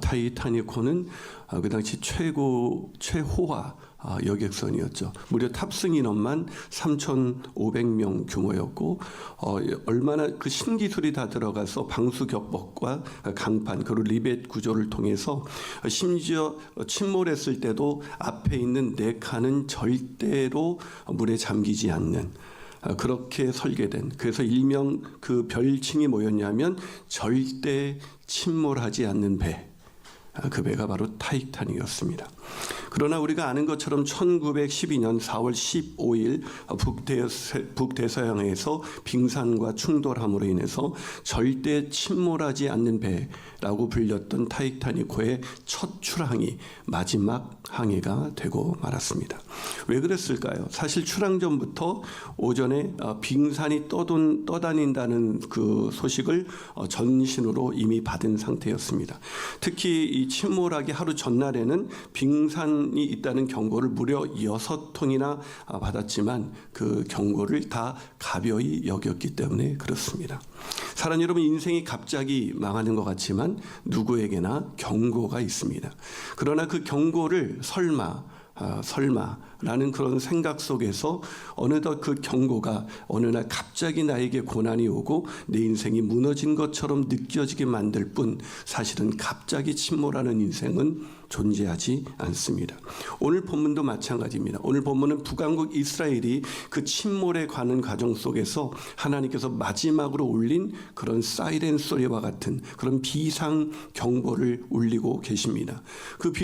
타이타닉호는 그 당시 최호화 여객선이었죠. 무려 탑승 인원만 3,500명 규모였고 얼마나 그 신기술이 다 들어가서 방수 격법과 강판 그리고 리벳 구조를 통해서 심지어 침몰했을 때도 앞에 있는 4칸은 절대로 물에 잠기지 않는 그렇게 설계된, 그래서 일명 그 별칭이 뭐였냐면 절대 침몰하지 않는 배, 그 배가 바로 타이타닉이었습니다. 그러나 우리가 아는 것처럼 1912년 4월 15일 북대서양에서 빙산과 충돌함으로 인해서 절대 침몰하지 않는 배라고 불렸던 타이타닉호의 첫 출항이 마지막 항해가 되고 말았습니다. 왜 그랬을까요? 사실 출항 전부터 오전에 빙산이 떠다닌다는 그 소식을 전신으로 이미 받은 상태였습니다. 특히 이 침몰하기 하루 전날에는 빙산이 있다는 경고를 무려 6통이나 받았지만 그 경고를 다 가벼이 여겼기 때문에 그렇습니다. 사랑 여러분, 인생이 갑자기 망하는 것 같지만 누구에게나 경고가 있습니다. 그러나 그 경고를 설마라는 그런 생각 속에서 어느덧 그 경고가 어느 날 갑자기 나에게 고난이 오고 내 인생이 무너진 것처럼 느껴지게 만들 뿐 사실은 갑자기 침몰하는 인생은 존재하지 않습니다. 오늘 본문도 마찬가지입니다. 오늘 본문은 북왕국 이스라엘이 그 침몰에 가는 과정 속에서 하나님께서 마지막으로 울린 그런 사이렌 소리와 같은 그런 비상 경보를 울리고 계십니다.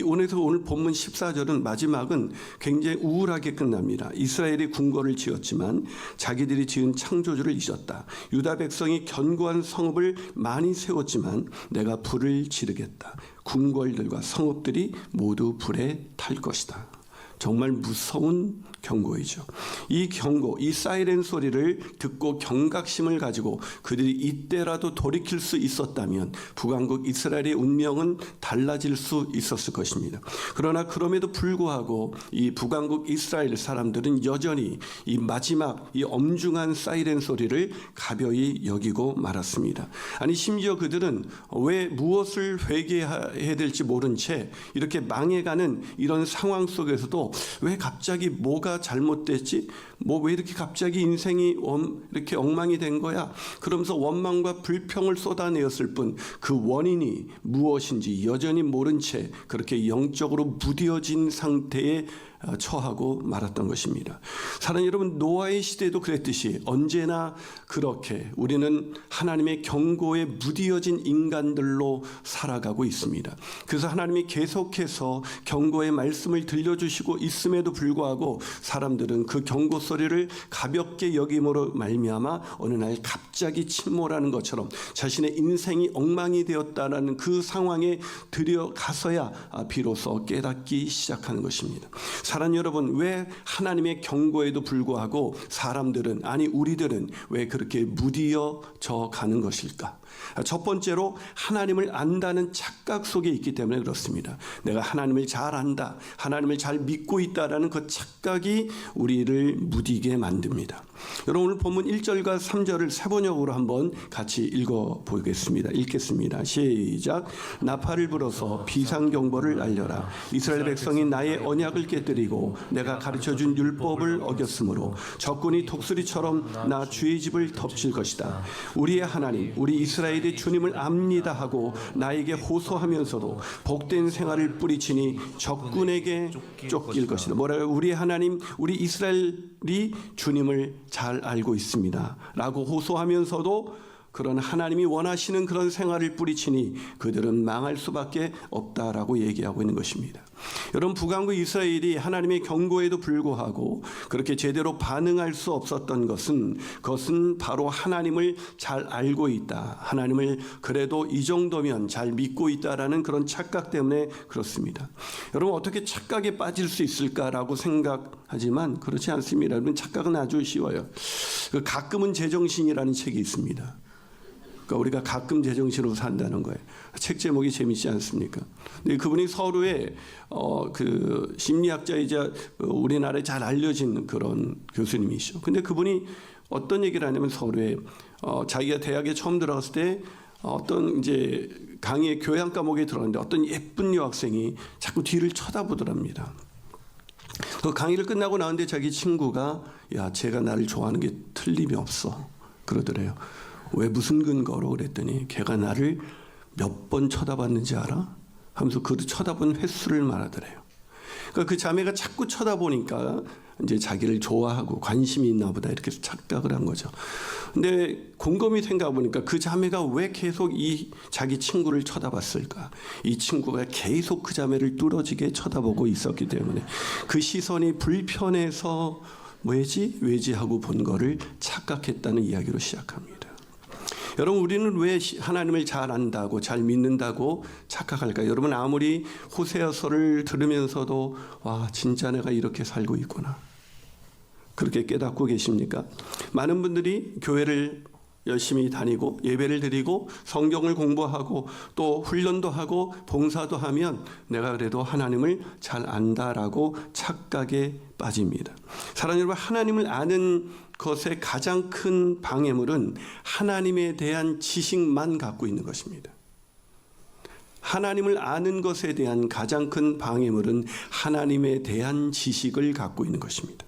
오늘 본문 14절은 마지막은 굉장히 우울하게 끝납니다. 이스라엘이 궁궐을 지었지만 자기들이 지은 창조주를 잊었다. 유다 백성이 견고한 성읍을 많이 세웠지만 내가 불을 지르겠다. 궁궐들과 성읍들이 모두 불에 탈 것이다. 정말 무서운 경고이죠. 이 경고, 이 사이렌 소리를 듣고 경각심을 가지고 그들이 이때라도 돌이킬 수 있었다면 북왕국 이스라엘의 운명은 달라질 수 있었을 것입니다. 그러나 그럼에도 불구하고 이 북왕국 이스라엘 사람들은 여전히 이 마지막 이 엄중한 사이렌 소리를 가벼이 여기고 말았습니다. 아니 심지어 그들은 왜 무엇을 회개해야 될지 모른 채 이렇게 망해가는 이런 상황 속에서도 왜 갑자기 뭐가 잘못됐지? 왜 이렇게 갑자기 인생이 이렇게 엉망이 된 거야? 그러면서 원망과 불평을 쏟아내었을 뿐 그 원인이 무엇인지 여전히 모른 채 그렇게 영적으로 무뎌진 상태에 처하고 말았던 것입니다. 사랑하는 여러분, 노아의 시대도 그랬듯이 언제나 그렇게 우리는 하나님의 경고에 무뎌진 인간들로 살아가고 있습니다. 그래서 하나님이 계속해서 경고의 말씀을 들려주시고 있음에도 불구하고 사람들은 그 경고 소리를 가볍게 여김으로 말미암아 어느 날 갑자기 침몰하는 것처럼 자신의 인생이 엉망이 되었다라는 그 상황에 들여가서야 비로소 깨닫기 시작하는 것입니다. 사랑하는 여러분, 왜 하나님의 경고에도 불구하고 사람들은, 아니 우리들은 왜 그렇게 무디어져 가는 것일까? 첫 번째로 하나님을 안다는 착각 속에 있기 때문에 그렇습니다. 내가 하나님을 잘 안다, 하나님을 잘 믿고 있다라는 그 착각이 우리를 무디게 만듭니다. 여러분, 오늘 본문 1절과 3절을 세번역으로 한번 같이 읽어보겠습니다. 읽겠습니다. 시작. 나팔을 불어서 비상경보를 알려라. 이스라엘 백성이 나의 언약을 깨뜨리고 내가 가르쳐준 율법을 어겼으므로 적군이 독수리처럼 나 주의 집을 덮칠 것이다. 우리의 하나님, 우리 이스라엘이 주님을 압니다 하고 나에게 호소하면서도 복된 생활을 뿌리치니 적군에게 쫓길 것이다. 뭐라고요? 우리 하나님, 우리 이스라엘이 주님을 잘 알고 있습니다 라고 호소하면서도 그런 하나님이 원하시는 그런 생활을 뿌리치니 그들은 망할 수밖에 없다라고 얘기하고 있는 것입니다. 여러분, 북왕국 이스라엘이 하나님의 경고에도 불구하고 그렇게 제대로 반응할 수 없었던 그것은 바로 하나님을 잘 알고 있다, 하나님을 그래도 이 정도면 잘 믿고 있다라는 그런 착각 때문에 그렇습니다. 여러분, 어떻게 착각에 빠질 수 있을까라고 생각하지만 그렇지 않습니다. 여러분, 착각은 아주 쉬워요. 가끔은 제정신이라는 책이 있습니다. 그러니까 우리가 가끔 제정신으로 산다는 거예요. 책 제목이 재미있지 않습니까? 근데 그분이 서울의 그 심리학자이자 우리나라에 잘 알려진 그런 교수님이시죠. 근데 그분이 어떤 얘기를 하냐면 서울에 자기가 대학에 처음 들어갔을 때 어떤 이제 강의의 교양 과목에 들어갔는데 어떤 예쁜 여학생이 자꾸 뒤를 쳐다보더랍니다. 그 강의를 끝나고 나왔는데 자기 친구가 야, 쟤가 나를 좋아하는 게 틀림이 없어 그러더래요. 왜 무슨 근거로 그랬더니 걔가 나를 몇 번 쳐다봤는지 알아? 하면서 그 쳐다본 횟수를 말하더래요. 그러니까 그 자매가 자꾸 쳐다보니까 이제 자기를 좋아하고 관심이 있나 보다 이렇게 착각을 한 거죠. 근데 곰곰이 생각해 보니까 그 자매가 왜 계속 이 자기 친구를 쳐다봤을까? 이 친구가 계속 그 자매를 뚫어지게 쳐다보고 있었기 때문에 그 시선이 불편해서 왜지 하고 본 거를 착각했다는 이야기로 시작합니다. 여러분, 우리는 왜 하나님을 잘 안다고 잘 믿는다고 착각할까요? 여러분, 아무리 호세아서를 들으면서도 와, 진짜 내가 이렇게 살고 있구나, 그렇게 깨닫고 계십니까? 많은 분들이 교회를 열심히 다니고 예배를 드리고 성경을 공부하고 또 훈련도 하고 봉사도 하면 내가 그래도 하나님을 잘 안다라고 착각에 빠집니다. 사랑하는 여러분, 하나님을 아는 것의 가장 큰 방해물은 하나님에 대한 지식만 갖고 있는 것입니다. 하나님을 아는 것에 대한 가장 큰 방해물은 하나님에 대한 지식을 갖고 있는 것입니다.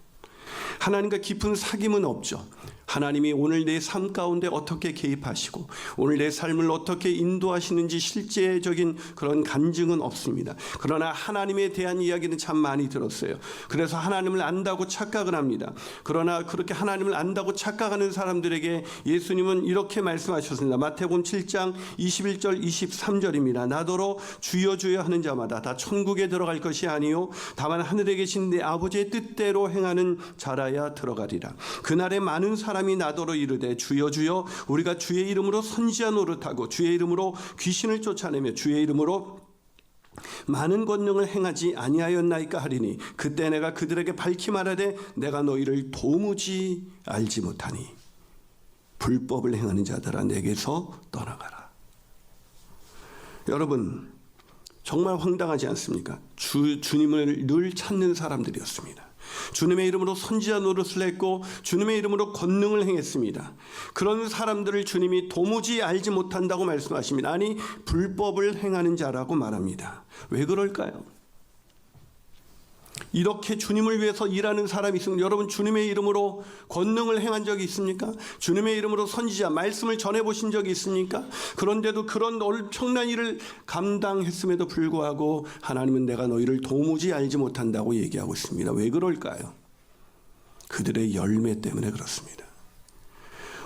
하나님과 깊은 사귐은 없죠. 하나님이 오늘 내 삶 가운데 어떻게 개입하시고 오늘 내 삶을 어떻게 인도하시는지 실제적인 그런 간증은 없습니다. 그러나 하나님에 대한 이야기는 참 많이 들었어요. 그래서 하나님을 안다고 착각을 합니다. 그러나 그렇게 하나님을 안다고 착각하는 사람들에게 예수님은 이렇게 말씀하셨습니다. 마태복음 7장 21절 23절입니다. 나더러 주여 주여 하는 자마다 다 천국에 들어갈 것이 아니요 다만 하늘에 계신 내 아버지의 뜻대로 행하는 자라야 들어가리라. 그날에 많은 사람이 나더러 이르되 주여 주여 우리가 주의 이름으로 선지자 노릇하고 주의 이름으로 귀신을 쫓아내며 주의 이름으로 많은 권능을 행하지 아니하였나이까 하리니 그때 내가 그들에게 밝히 말하되 내가 너희를 도무지 알지 못하니 불법을 행하는 자들아 내게서 떠나가라. 여러분, 정말 황당하지 않습니까? 주님을 늘 찾는 사람들이었습니다. 주님의 이름으로 선지자 노릇을 했고 주님의 이름으로 권능을 행했습니다. 그런 사람들을 주님이 도무지 알지 못한다고 말씀하십니다. 아니, 불법을 행하는 자라고 말합니다. 왜 그럴까요? 이렇게 주님을 위해서 일하는 사람이 있습니다. 여러분, 주님의 이름으로 권능을 행한 적이 있습니까? 주님의 이름으로 선지자 말씀을 전해보신 적이 있습니까? 그런데도 그런 엄청난 일을 감당했음에도 불구하고 하나님은 내가 너희를 도무지 알지 못한다고 얘기하고 있습니다. 왜 그럴까요? 그들의 열매 때문에 그렇습니다.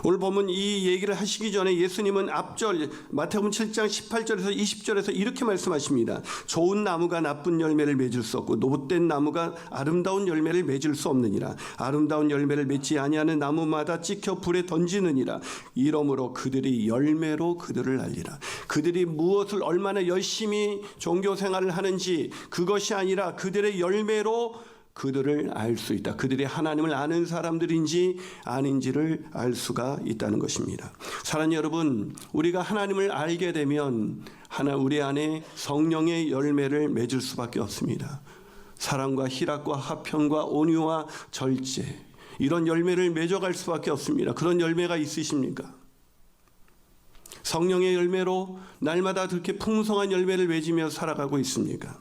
오늘 보면 이 얘기를 하시기 전에 예수님은 앞절 마태복음 7장 18절에서 20절에서 이렇게 말씀하십니다. 좋은 나무가 나쁜 열매를 맺을 수 없고 못된 나무가 아름다운 열매를 맺을 수 없느니라. 아름다운 열매를 맺지 아니하는 나무마다 찍혀 불에 던지느니라. 이러므로 그들이 열매로 그들을 알리라. 그들이 무엇을 얼마나 열심히 종교 생활을 하는지 그것이 아니라 그들의 열매로 그들을 알 수 있다. 그들이 하나님을 아는 사람들인지 아닌지를 알 수가 있다는 것입니다. 사랑하는 여러분, 우리가 하나님을 알게 되면 우리 안에 성령의 열매를 맺을 수밖에 없습니다. 사랑과 희락과 화평과 온유와 절제, 이런 열매를 맺어갈 수밖에 없습니다. 그런 열매가 있으십니까? 성령의 열매로 날마다 그렇게 풍성한 열매를 맺으며 살아가고 있습니까?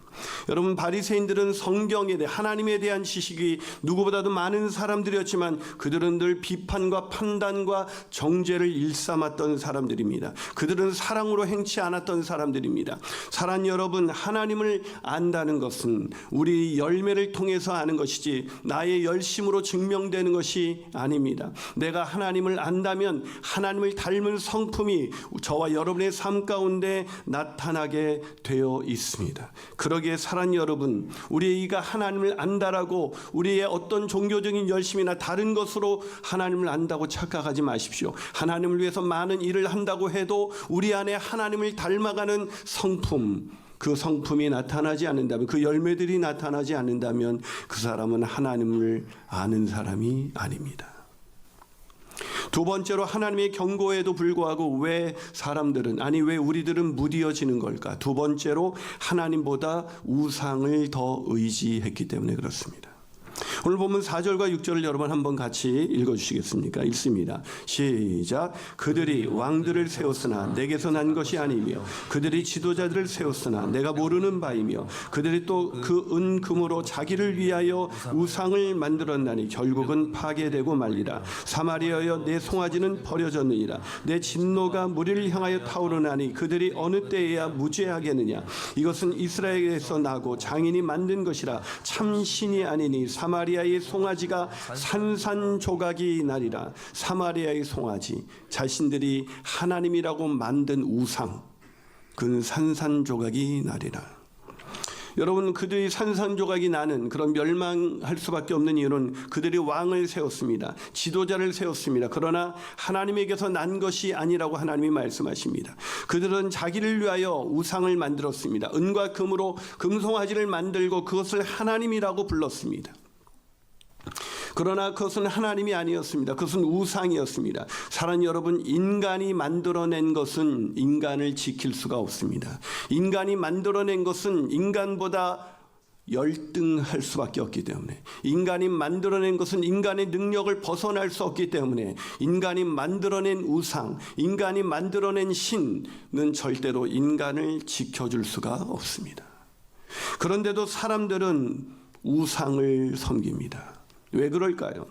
여러분, 바리새인들은 성경에 대해 하나님에 대한 지식이 누구보다도 많은 사람들이었지만 그들은 늘 비판과 판단과 정죄를 일삼았던 사람들입니다. 그들은 사랑으로 행치 않았던 사람들입니다. 사랑하는 여러분, 하나님을 안다는 것은 우리 열매를 통해서 아는 것이지 나의 열심으로 증명되는 것이 아닙니다. 내가 하나님을 안다면 하나님을 닮은 성품이 저와 여러분의 삶 가운데 나타나게 되어 있습니다. 그러기에 사랑하는 여러분, 우리가 하나님을 안다라고 우리의 어떤 종교적인 열심이나 다른 것으로 하나님을 안다고 착각하지 마십시오. 하나님을 위해서 많은 일을 한다고 해도 우리 안에 하나님을 닮아가는 성품, 그 성품이 나타나지 않는다면, 그 열매들이 나타나지 않는다면 그 사람은 하나님을 아는 사람이 아닙니다. 두 번째로, 하나님의 경고에도 불구하고 왜 우리들은 무디어지는 걸까? 두 번째로, 하나님보다 우상을 더 의지했기 때문에 그렇습니다. 오늘 보면 4절과 6절을 여러분 한번 같이 읽어주시겠습니까? 읽습니다. 시작. 그들이 왕들을 세웠으나 내게서 난 것이 아니며 그들이 지도자들을 세웠으나 내가 모르는 바이며 그들이 또 그 은금으로 자기를 위하여 우상을 만들었나니 결국은 파괴되고 말리라. 사마리아여 내 송아지는 버려졌느니라. 내 진노가 무리를 향하여 타오르나니 그들이 어느 때에야 무죄하겠느냐. 이것은 이스라엘에서 나고 장인이 만든 것이라 참 신이 아니니 사마리아의 송아지가 산산조각이 나리라. 사마리아의 송아지, 자신들이 하나님이라고 만든 우상, 그는 산산조각이 나리라. 여러분, 그들이 산산조각이 나는 그런 멸망할 수밖에 없는 이유는 그들이 왕을 세웠습니다. 지도자를 세웠습니다. 그러나 하나님에게서 난 것이 아니라고 하나님이 말씀하십니다. 그들은 자기를 위하여 우상을 만들었습니다. 은과 금으로 금송아지를 만들고 그것을 하나님이라고 불렀습니다. 그러나 그것은 하나님이 아니었습니다. 그것은 우상이었습니다. 사랑하는 여러분, 인간이 만들어낸 것은 인간을 지킬 수가 없습니다. 인간이 만들어낸 것은 인간보다 열등할 수밖에 없기 때문에, 인간이 만들어낸 것은 인간의 능력을 벗어날 수 없기 때문에, 인간이 만들어낸 우상, 인간이 만들어낸 신은 절대로 인간을 지켜줄 수가 없습니다. 그런데도 사람들은 우상을 섬깁니다. 왜 그럴까요?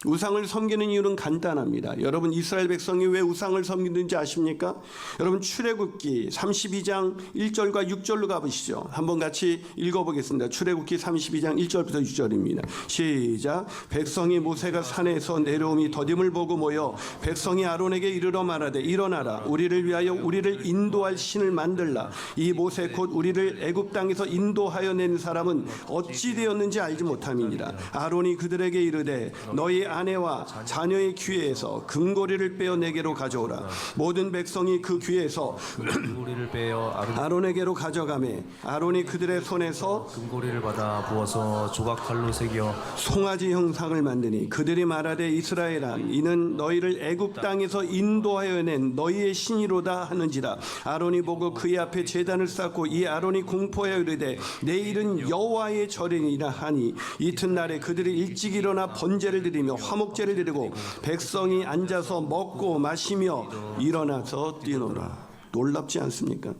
우상을 섬기는 이유는 간단합니다. 여러분, 이스라엘 백성이 왜 우상을 섬기는지 아십니까? 여러분, 출애굽기 32장 1절과 6절로 가보시죠. 한번 같이 읽어보겠습니다. 출애굽기 32장 1절부터 6절입니다. 시작. 백성이 모세가 산에서 내려옴이 더딤을 보고 모여 백성이 아론에게 이르러 말하되 일어나라. 우리를 위하여 우리를 인도할 신을 만들라. 이 모세 곧 우리를 애굽 땅에서 인도하여 낸 사람은 어찌 되었는지 알지 못함이니라. 아론이 그들에게 이르되 너희 아내와 자녀의 귀에서 금고리를 빼어 내게로 가져오라. 모든 백성이 그 귀에서 금고리를 빼어 아론에게로 가져가매 아론이 그들의 손에서 금고리를 받아 부어서 조각칼로 새겨 송아지 형상을 만드니 그들이 말하되 이스라엘아 이는 너희를 애굽 땅에서 인도하여 낸 너희의 신이로다 하는지라. 아론이 보고 그의 앞에 제단을 쌓고 이 아론이 공포하여 이르되 내일은 여호와의 절이니라 하니 이튿날에 그들이 일찍 일어나 번제를 드리며 화목제를 드리고 백성이 앉아서 먹고 마시며 일어나서 뛰노라. 놀랍지 않습니까?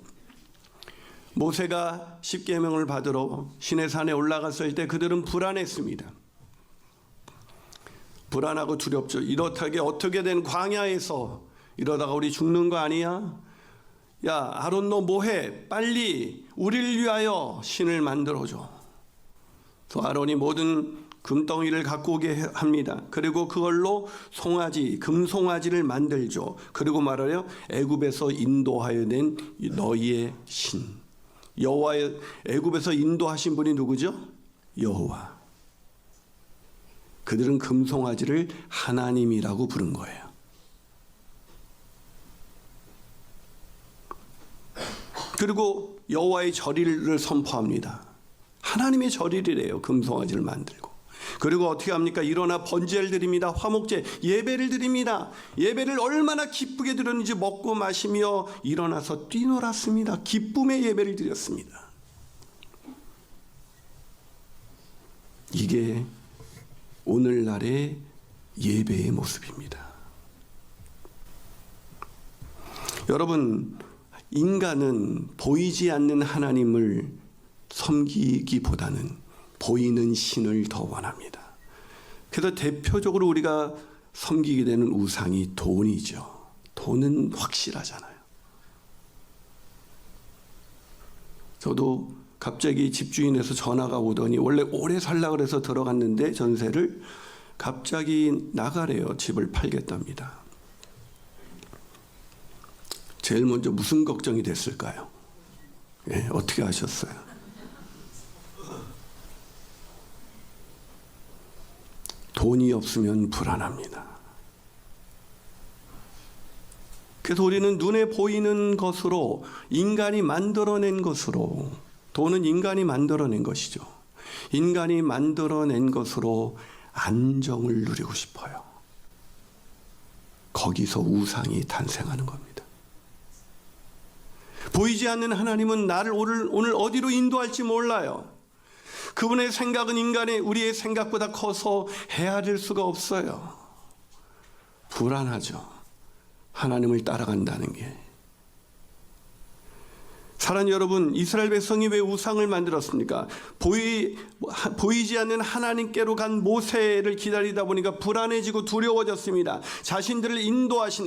모세가 십계명을 받으러 시내산에 올라갔을 때 그들은 불안했습니다. 불안하고 두렵죠. 이렇게 어떻게 된 광야에서 이러다가 우리 죽는 거 아니야? 야, 아론 너 뭐해? 빨리 우리를 위하여 신을 만들어줘. 또 아론이 모든 금덩이를 갖고 오게 합니다. 그리고 그걸로 송아지, 금송아지를 만들죠. 그리고 말하여 애굽에서 인도하여 낸 너희의 신. 여호와의 애굽에서 인도하신 분이 누구죠? 여호와. 그들은 금송아지를 하나님이라고 부른 거예요. 그리고 여호와의 절일을 선포합니다. 하나님의 절일이래요. 금송아지를 만들고. 그리고 어떻게 합니까? 일어나 번제를 드립니다. 화목제, 예배를 드립니다. 예배를 얼마나 기쁘게 드렸는지 먹고 마시며 일어나서 뛰놀았습니다. 기쁨의 예배를 드렸습니다. 이게 오늘날의 예배의 모습입니다. 여러분, 인간은 보이지 않는 하나님을 섬기기보다는 보이는 신을 더 원합니다. 그래서 대표적으로 우리가 섬기게 되는 우상이 돈이죠. 돈은 확실하잖아요. 저도 갑자기 집주인에서 전화가 오더니 원래 오래 살려고 그래서 들어갔는데 전세를 갑자기 나가래요. 집을 팔겠답니다. 제일 먼저 무슨 걱정이 됐을까요? 예, 어떻게 하셨어요? 돈이 없으면 불안합니다. 그래서 우리는 눈에 보이는 것으로, 인간이 만들어낸 것으로, 돈은 인간이 만들어낸 것이죠. 인간이 만들어낸 것으로 안정을 누리고 싶어요. 거기서 우상이 탄생하는 겁니다. 보이지 않는 하나님은 나를 오늘 어디로 인도할지 몰라요. 그분의 생각은 우리의 생각보다 커서 헤아릴 수가 없어요. 불안하죠. 하나님을 따라간다는 게. 사랑하는 여러분, 이스라엘 백성이 왜 우상을 만들었습니까? 보이지 않는 하나님께로 간 모세를 기다리다 보니까 불안해지고 두려워졌습니다. 자신들을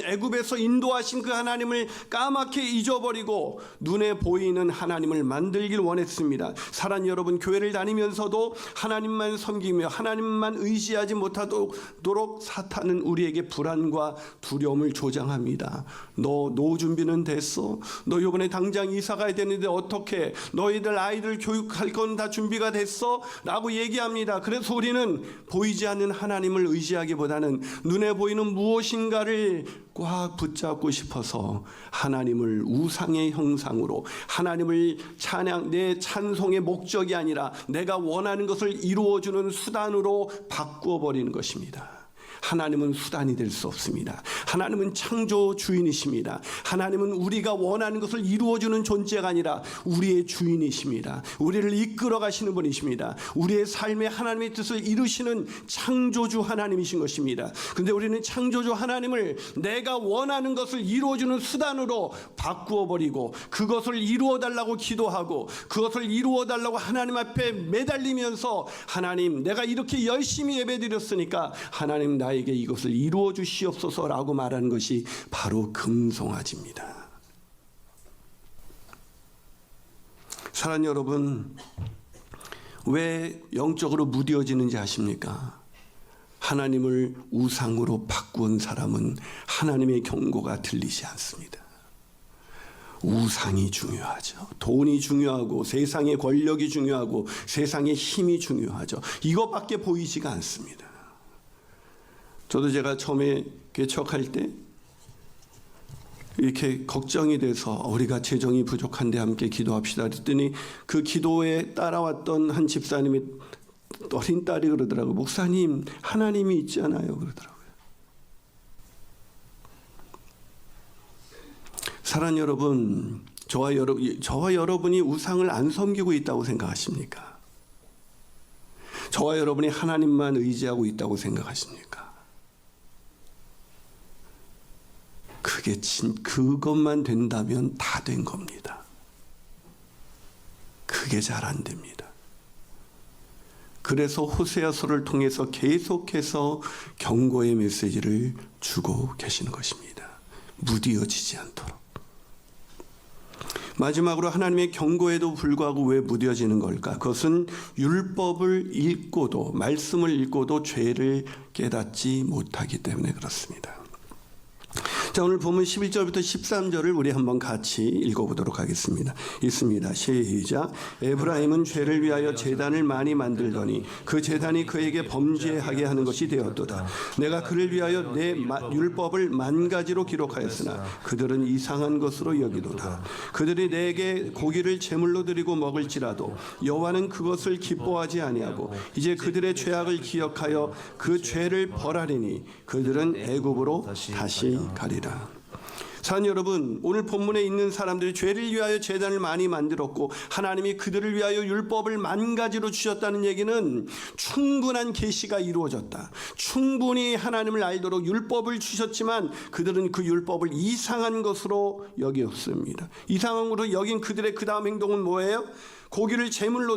애굽에서 인도하신 그 하나님을 까맣게 잊어버리고 눈에 보이는 하나님을 만들길 원했습니다. 사랑하는 여러분, 교회를 다니면서도 하나님만 섬기며 하나님만 의지하지 못하도록 사탄은 우리에게 불안과 두려움을 조장합니다. 너 노후 준비는 됐어? 너 이번에 당장 이사 가야 되는데 어떻게? 너희들 아이들 교육할 건 다 준비가 됐어? 라고 얘기합니다. 그래서 우리는 보이지 않는 하나님을 의지하기보다는 눈에 보이는 무엇인가를 꽉 붙잡고 싶어서 하나님을 우상의 형상으로, 하나님을 내 찬송의 목적이 아니라 내가 원하는 것을 이루어주는 수단으로 바꾸어 버리는 것입니다. 하나님은 수단이 될 수 없습니다. 하나님은 창조 주인이십니다. 하나님은 우리가 원하는 것을 이루어주는 존재가 아니라 우리의 주인이십니다. 우리를 이끌어 가시는 분이십니다. 우리의 삶에 하나님의 뜻을 이루시는 창조주 하나님이신 것입니다. 그런데 우리는 창조주 하나님을 내가 원하는 것을 이루어주는 수단으로 바꾸어 버리고 그것을 이루어 달라고 기도하고 그것을 이루어 달라고 하나님 앞에 매달리면서, 하나님, 내가 이렇게 열심히 예배드렸으니까 하나님 나에게 이것을 이루어 주시옵소서라고 말하는 것이 바로 금송아지입니다. 사랑하는 여러분, 왜 영적으로 무뎌지는지 아십니까? 하나님을 우상으로 바꾼 사람은 하나님의 경고가 들리지 않습니다. 우상이 중요하죠. 돈이 중요하고 세상의 권력이 중요하고 세상의 힘이 중요하죠. 이것밖에 보이지가 않습니다. 저도 제가 처음에 개척할 때 이렇게 걱정이 돼서 우리가 재정이 부족한데 함께 기도합시다 그랬더니 그 기도에 따라왔던 한 집사님이, 어린 딸이 그러더라고요. 목사님, 하나님이 있잖아요 그러더라고요. 사랑하는 여러분, 저와 여러분이 우상을 안 섬기고 있다고 생각하십니까? 저와 여러분이 하나님만 의지하고 있다고 생각하십니까? 그것만 된다면 다 된 겁니다. 그게 잘 안 됩니다. 그래서 호세아서를 통해서 계속해서 경고의 메시지를 주고 계시는 것입니다. 무디어지지 않도록. 마지막으로 하나님의 경고에도 불구하고 왜 무뎌지는 걸까? 그것은 율법을 읽고도, 말씀을 읽고도 죄를 깨닫지 못하기 때문에 그렇습니다. 자, 오늘 본문 11절부터 13절을 우리 한번 같이 읽어보도록 하겠습니다. 읽습니다. 시작. 에브라임은 죄를 위하여 제단을 많이 만들더니 그 제단이 그에게 범죄하게 하는 것이 되었도다. 내가 그를 위하여 내 율법을 만 가지로 기록하였으나 그들은 이상한 것으로 여기도다. 그들이 내게 고기를 제물로 드리고 먹을지라도 여호와는 그것을 기뻐하지 아니하고 이제 그들의 죄악을 기억하여 그 죄를 벌하리니 그들은 애굽으로 다시 가리라. 사랑하는 여러분, 오늘 본문에 있는 사람들이 죄를 위하여 제단을 많이 만들었고 하나님이 그들을 위하여 율법을 만 가지로 주셨다는 얘기는 충분한 계시가 이루어졌다. 충분히 하나님을 알도록 율법을 주셨지만 그들은 그 율법을 이상한 것으로 여겼습니다. 이상한 것으로 여긴 그들의 그 다음 행동은 뭐예요? 고기를 제물로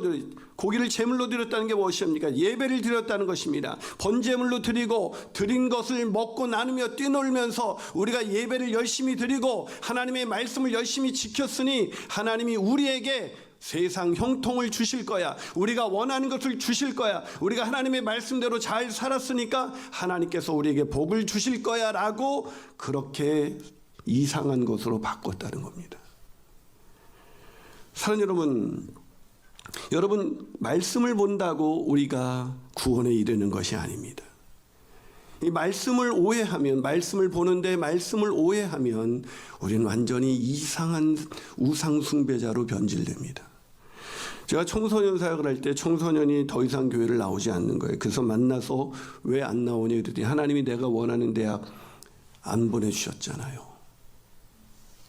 드렸다는 게 무엇입니까? 예배를 드렸다는 것입니다. 번제물로 드리고 드린 것을 먹고 나누며 뛰놀면서 우리가 예배를 열심히 드리고 하나님의 말씀을 열심히 지켰으니 하나님이 우리에게 세상 형통을 주실 거야. 우리가 원하는 것을 주실 거야. 우리가 하나님의 말씀대로 잘 살았으니까 하나님께서 우리에게 복을 주실 거야 라고 그렇게 이상한 것으로 바꿨다는 겁니다. 사랑하는 여러분, 말씀을 본다고 우리가 구원에 이르는 것이 아닙니다. 이 말씀을 오해하면, 말씀을 보는데 말씀을 오해하면 우리는 완전히 이상한 우상 숭배자로 변질됩니다. 제가 청소년 사역을 할 때 청소년이 더 이상 교회를 나오지 않는 거예요. 그래서 만나서 왜 안 나오냐 그랬더니 하나님이 내가 원하는 대학 안 보내주셨잖아요.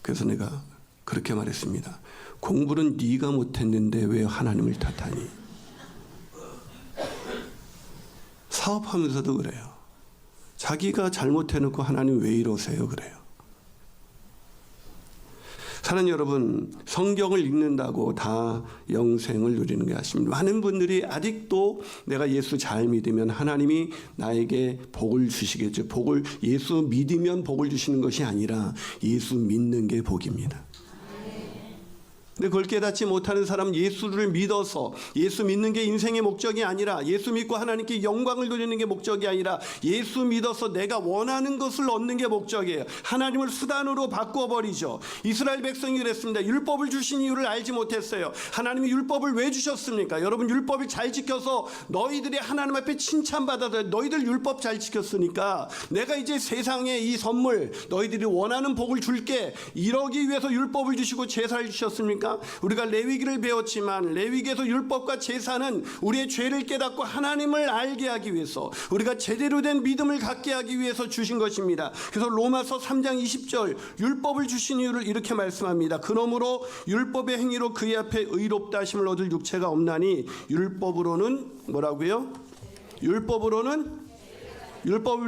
그래서 내가 그렇게 말했습니다. 공부는 네가 못했는데 왜 하나님을 탓하니? 사업하면서도 그래요. 자기가 잘못해놓고 하나님 왜 이러세요? 그래요. 사랑하는 여러분, 성경을 읽는다고 다 영생을 누리는 게 아닙니다. 많은 분들이 아직도 내가 예수 잘 믿으면 하나님이 나에게 복을 주시겠죠. 복을, 예수 믿으면 복을 주시는 것이 아니라 예수 믿는 게 복입니다. 근데 그걸 깨닫지 못하는 사람은 예수를 믿어서, 예수 믿는 게 인생의 목적이 아니라, 예수 믿고 하나님께 영광을 돌리는 게 목적이 아니라, 예수 믿어서 내가 원하는 것을 얻는 게 목적이에요. 하나님을 수단으로 바꾸어버리죠. 이스라엘 백성이 그랬습니다. 율법을 주신 이유를 알지 못했어요. 하나님이 율법을 왜 주셨습니까? 여러분, 율법을 잘 지켜서 너희들이 하나님 앞에 칭찬받아서, 너희들 율법 잘 지켰으니까 내가 이제 세상에 이 선물, 너희들이 원하는 복을 줄게, 이러기 위해서 율법을 주시고 제사를 주셨습니까? 우리가 레위기를 배웠지만 레위기에서 율법과 제사는 우리의 죄를 깨닫고 하나님을 알게 하기 위해서, 우리가 제대로 된 믿음을 갖게 하기 위해서 주신 것입니다. 그래서 로마서 3장 20절 율법을 주신 이유를 이렇게 말씀합니다. 그러므로 율법의 행위로 그의 앞에 의롭다 하심을 얻을 육체가 없나니 율법으로는 뭐라고요? 율법을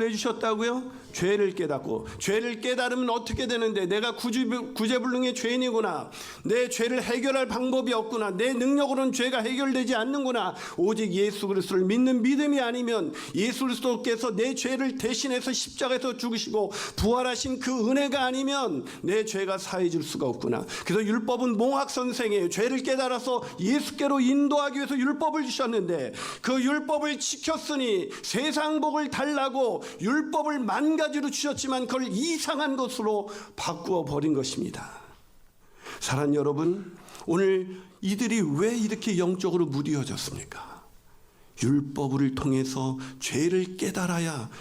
왜 주셨다고요? 죄를 깨닫고, 죄를 깨달으면 어떻게 되는데, 내가 구제불능의 죄인이구나, 내 죄를 해결할 방법이 없구나, 내 능력으로는 죄가 해결되지 않는구나, 오직 예수 그리스도를 믿는 믿음이 아니면, 예수 그리스도께서 내 죄를 대신해서 십자가에서 죽으시고 부활하신 그 은혜가 아니면 내 죄가 사해질 수가 없구나. 그래서 율법은 몽학 선생이에요. 죄를 깨달아서 예수께로 인도하기 위해서 율법을 주셨는데, 그 율법을 지켰으니 세상 복을 달라고 율법을 가지로 주셨지만 그걸 이상한 것으로 바꾸어 버린 것입니다. 사랑하는 여러분, 오늘 이들이 왜 이렇게 영적으로 무뎌졌습니까? 율법을 통해서 죄를 깨달아야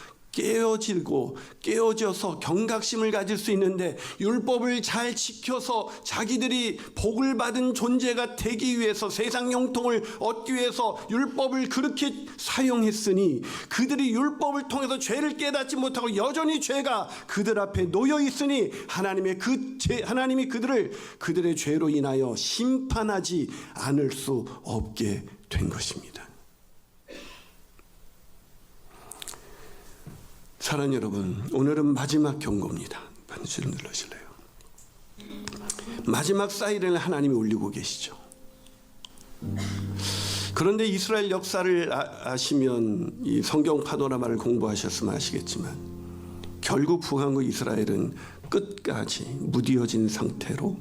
깨어져서 경각심을 가질 수 있는데, 율법을 잘 지켜서 자기들이 복을 받은 존재가 되기 위해서, 세상 형통을 얻기 위해서 율법을 그렇게 사용했으니, 그들이 율법을 통해서 죄를 깨닫지 못하고 여전히 죄가 그들 앞에 놓여 있으니 하나님이 그들의 죄로 인하여 심판하지 않을 수 없게 된 것입니다. 사랑하는 여러분, 오늘은 마지막 경고입니다. 반주를 눌러실래요? 마지막 사이렌을 하나님이 울리고 계시죠. 그런데 이스라엘 역사를 아시면, 이 성경 파노라마를 공부하셨으면 아시겠지만, 결국 북한국 이스라엘은 끝까지 무디어진 상태로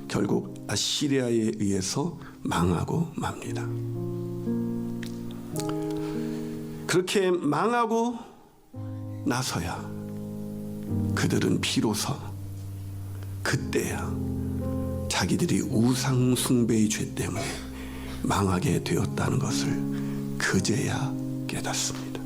결국 아시리아에 의해서 망하고 맙니다. 그렇게 망하고 나서야 그들은 비로소 그때야 자기들이 우상 숭배의 죄 때문에 망하게 되었다는 것을 그제야 깨닫습니다.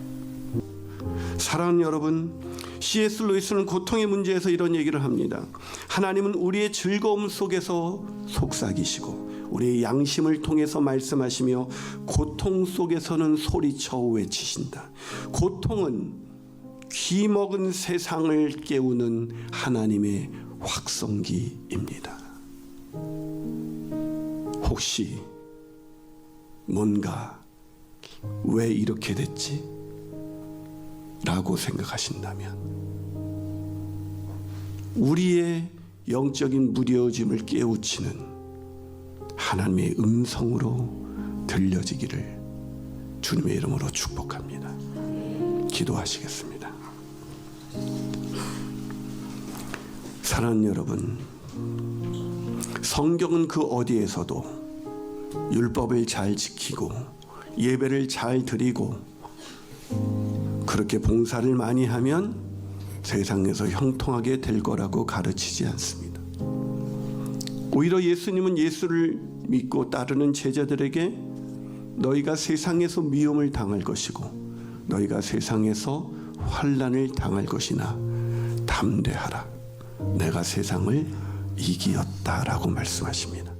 사랑하는 여러분, C.S. 루이스는 고통의 문제에서 이런 얘기를 합니다. 하나님은 우리의 즐거움 속에서 속삭이시고 우리의 양심을 통해서 말씀하시며 고통 속에서는 소리쳐 외치신다. 고통은 귀먹은 세상을 깨우는 하나님의 확성기입니다. 혹시 뭔가 왜 이렇게 됐지? 라고 생각하신다면, 우리의 영적인 무뎌짐을 깨우치는 하나님의 음성으로 들려지기를 주님의 이름으로 축복합니다. 기도하시겠습니다. 사랑하는 여러분, 성경은 그 어디에서도 율법을 잘 지키고 예배를 잘 드리고 그렇게 봉사를 많이 하면 세상에서 형통하게 될 거라고 가르치지 않습니다. 오히려 예수님은 예수를 믿고 따르는 제자들에게 너희가 세상에서 미움을 당할 것이고 너희가 세상에서 환난을 당할 것이나 담대하라, 내가 세상을 이기었다라고 말씀하십니다.